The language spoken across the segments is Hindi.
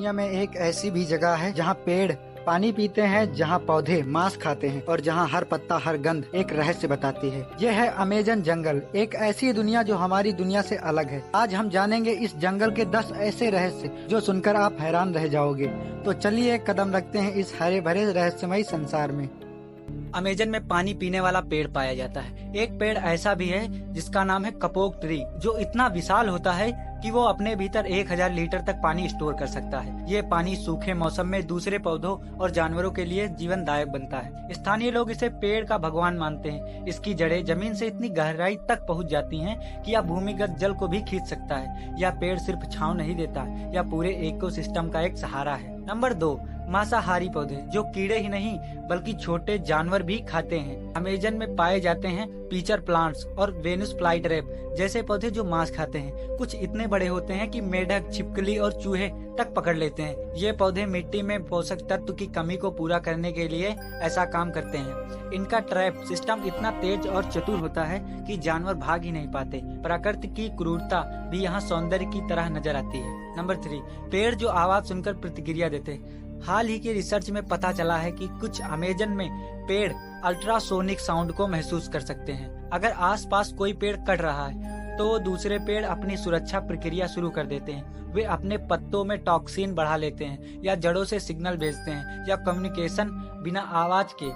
दुनिया में एक ऐसी भी जगह है जहाँ पेड़ पानी पीते हैं, जहाँ पौधे मांस खाते हैं और जहाँ हर पत्ता हर गंध एक रहस्य बताती है। यह है अमेजन जंगल, एक ऐसी दुनिया जो हमारी दुनिया से अलग है। आज हम जानेंगे इस जंगल के 10 ऐसे रहस्य जो सुनकर आप हैरान रह जाओगे। तो चलिए एक कदम रखते हैं इस हरे भरे रहस्यमयी संसार में। अमेजन में पानी पीने वाला पेड़ पाया जाता है। एक पेड़ ऐसा भी है जिसका नाम है कपोक ट्री, जो इतना विशाल होता है कि वो अपने भीतर 1000 लीटर तक पानी स्टोर कर सकता है। ये पानी सूखे मौसम में दूसरे पौधों और जानवरों के लिए जीवनदायक बनता है। स्थानीय लोग इसे पेड़ का भगवान मानते हैं। इसकी जड़ें जमीन से इतनी गहराई तक पहुंच जाती हैं कि यह भूमिगत जल को भी खींच सकता है। यह पेड़ सिर्फ छांव नहीं देता, यह पूरे इकोसिस्टम का एक सहारा है। नंबर 2, मांसाहारी पौधे, जो कीड़े ही नहीं बल्कि छोटे जानवर भी खाते हैं। अमेजन में पाए जाते हैं पीचर प्लांट्स और वेनुस फ्लाईट्रैप जैसे पौधे जो मांस खाते हैं। कुछ इतने बड़े होते हैं कि मेढक, छिपकली और चूहे तक पकड़ लेते हैं। ये पौधे मिट्टी में पोषक तत्व की कमी को पूरा करने के लिए ऐसा काम करते हैं। इनका ट्रैप सिस्टम इतना तेज और चतुर होता है कि जानवर भाग ही नहीं पाते। प्रकृति की क्रूरता भी यहाँ सौंदर्य की तरह नजर आती है। नंबर 3, पेड़ जो आवाज सुनकर प्रतिक्रिया देते हैं। हाल ही की रिसर्च में पता चला है कि कुछ अमेजन में पेड़ अल्ट्रासोनिक साउंड को महसूस कर सकते हैं। अगर आसपास कोई पेड़ कट रहा है तो दूसरे पेड़ अपनी सुरक्षा प्रक्रिया शुरू कर देते हैं। वे अपने पत्तों में टॉक्सिन बढ़ा लेते हैं या जड़ों से सिग्नल भेजते हैं। या कम्युनिकेशन बिना आवाज के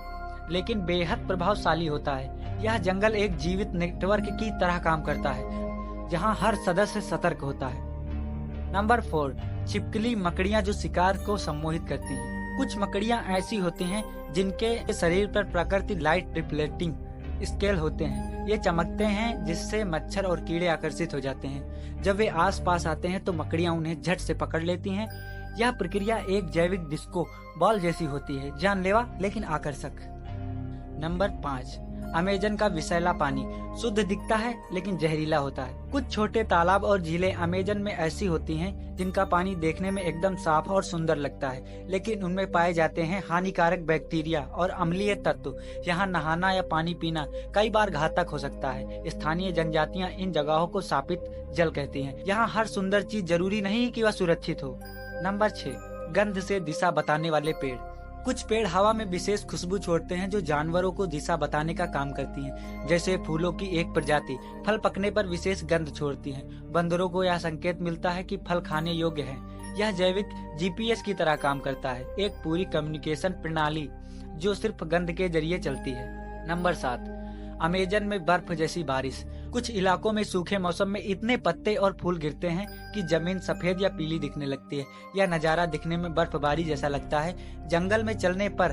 लेकिन बेहद प्रभावशाली होता है। यह जंगल एक जीवित नेटवर्क की तरह काम करता है जहाँ हर सदस्य सतर्क होता है। नंबर 4, छिपकली मकड़ियाँ जो शिकार को सम्मोहित करती हैं। कुछ मकड़ियाँ ऐसी होती हैं जिनके शरीर पर प्रकृति लाइट रिफ्लेक्टिंग स्केल होते हैं। ये चमकते हैं जिससे मच्छर और कीड़े आकर्षित हो जाते हैं। जब वे आस पास आते हैं तो मकड़ियाँ उन्हें झट से पकड़ लेती हैं। यह प्रक्रिया एक जैविक डिस्को बॉल जैसी होती है, जानलेवा लेकिन आकर्षक। नंबर 5, अमेजन का विषैला पानी शुद्ध दिखता है लेकिन जहरीला होता है। कुछ छोटे तालाब और झीलें अमेजन में ऐसी होती हैं जिनका पानी देखने में एकदम साफ और सुंदर लगता है, लेकिन उनमें पाए जाते हैं हानिकारक बैक्टीरिया और अम्लीय तत्व। यहाँ नहाना या पानी पीना कई बार घातक हो सकता है। स्थानीय जनजातियाँ इन जगहों को शापित जल कहती हैं। यहाँ हर सुंदर चीज जरूरी नहीं कि वह सुरक्षित हो। नंबर 6, गंध से दिशा बताने वाले पेड़। कुछ पेड़ हवा में विशेष खुशबू छोड़ते हैं जो जानवरों को दिशा बताने का काम करती हैं। जैसे फूलों की एक प्रजाति फल पकने पर विशेष गंध छोड़ती है। बंदरों को यह संकेत मिलता है कि फल खाने योग्य है। यह जैविक जीपीएस की तरह काम करता है, एक पूरी कम्युनिकेशन प्रणाली जो सिर्फ गंध के जरिए चलती है। नंबर 7, अमेजन में बर्फ जैसी बारिश। कुछ इलाकों में सूखे मौसम में इतने पत्ते और फूल गिरते हैं कि जमीन सफेद या पीली दिखने लगती है। यह नजारा दिखने में बर्फबारी जैसा लगता है। जंगल में चलने पर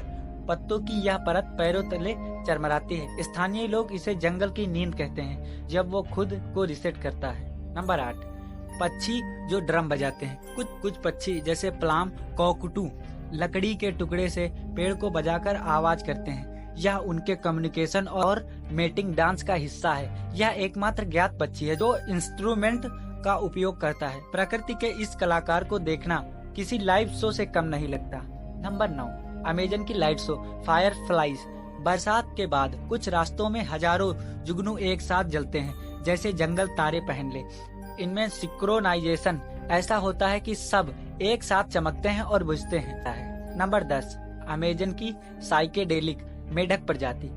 पत्तों की यह परत पैरों तले चरमराती है। स्थानीय लोग इसे जंगल की नींद कहते हैं, जब वो खुद को रिसेट करता है। नंबर 8, पक्षी जो ड्रम बजाते हैं। कुछ पक्षी जैसे प्लाम, कॉकटू लकड़ी के टुकड़े से पेड़ को बजाकर आवाज करते हैं। यह उनके कम्युनिकेशन और मेटिंग डांस का हिस्सा है। यह एकमात्र ज्ञात पक्षी है जो इंस्ट्रूमेंट का उपयोग करता है। प्रकृति के इस कलाकार को देखना किसी लाइव शो से कम नहीं लगता। नंबर 9, अमेजन की लाइट शो फायर फ्लाइज। बरसात के बाद कुछ रास्तों में हजारों जुगनू एक साथ जलते हैं, जैसे जंगल तारे पहन ले। इनमें सिंक्रोनाइजेशन ऐसा होता है कि सब एक साथ चमकते हैं और बुझते हैं। नंबर 10, अमेजन की साइकेडेलिक मेढक प्रजाति।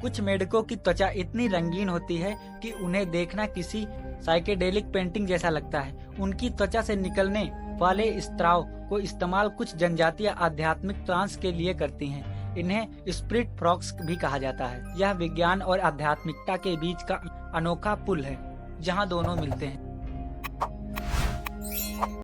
कुछ मेढकों की त्वचा इतनी रंगीन होती है कि उन्हें देखना किसी साइकेडेलिक पेंटिंग जैसा लगता है। उनकी त्वचा से निकलने वाले स्त्राव को इस्तेमाल कुछ जनजातियां आध्यात्मिक ट्रांस के लिए करती हैं। इन्हें स्पिरिट फ्रॉक्स भी कहा जाता है। यह विज्ञान और आध्यात्मिकता के बीच का अनोखा पुल है जहां दोनों मिलते हैं।